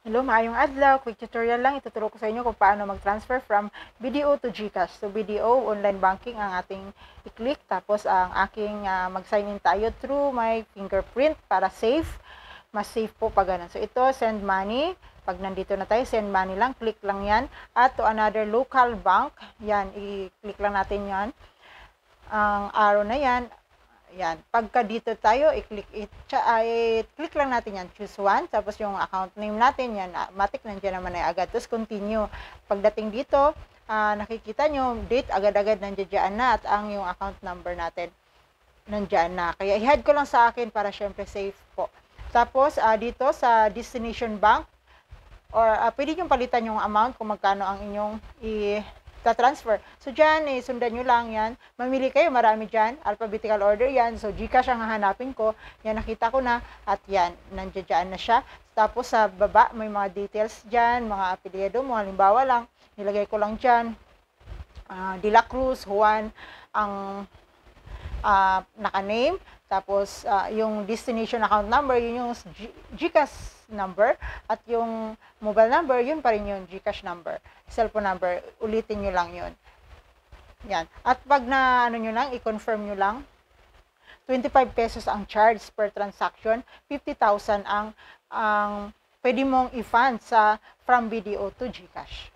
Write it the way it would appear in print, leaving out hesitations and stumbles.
Hello, maayong adlaw. Quick tutorial lang. Ituturo ko sa inyo kung paano mag-transfer from BDO to GCash. So, BDO, online banking ang ating i-click. Tapos, ang aking mag-sign in tayo through my fingerprint para safe. Mas safe po pag ganun. So, ito, send money. Pag nandito na tayo, send money lang. Click lang yan. At to another local bank. Yan, i-click lang natin yan. Ang arrow na yan. Yan. Pagka dito tayo, i-click lang natin yan. Choose one. Tapos yung account name natin, yan. Matik nandiyan naman ay agad. Tapos continue. Pagdating dito, nakikita nyo, date, agad-agad nandiyan na. At ang yung account number natin, nandiyan na. Kaya i-hide ko lang sa akin para syempre safe po. Tapos, dito sa destination bank, or pwede nyo palitan yung amount kung magkano ang inyong transfer. So, dyan, sundan nyo lang yan. Mamili kayo, marami dyan. Alphabetical order yan. So, GCash ang hahanapin ko. Yan, nakita ko na. At yan, nandiyan na siya. Tapos, sa baba, may mga details dyan, mga apelyido mo. Halimbawa lang, nilagay ko lang dyan. De La Cruz, Juan, ang naka-name. Tapos, yung destination account number, yun yung GCash number. At yung mobile number, yun pa rin yung GCash number. Cellphone number, ulitin nyo lang yun. Yan. At pag na, nyo lang, i-confirm nyo lang, 25 pesos ang charge per transaction, 50,000 ang pwede mong i-fund from BDO to GCash.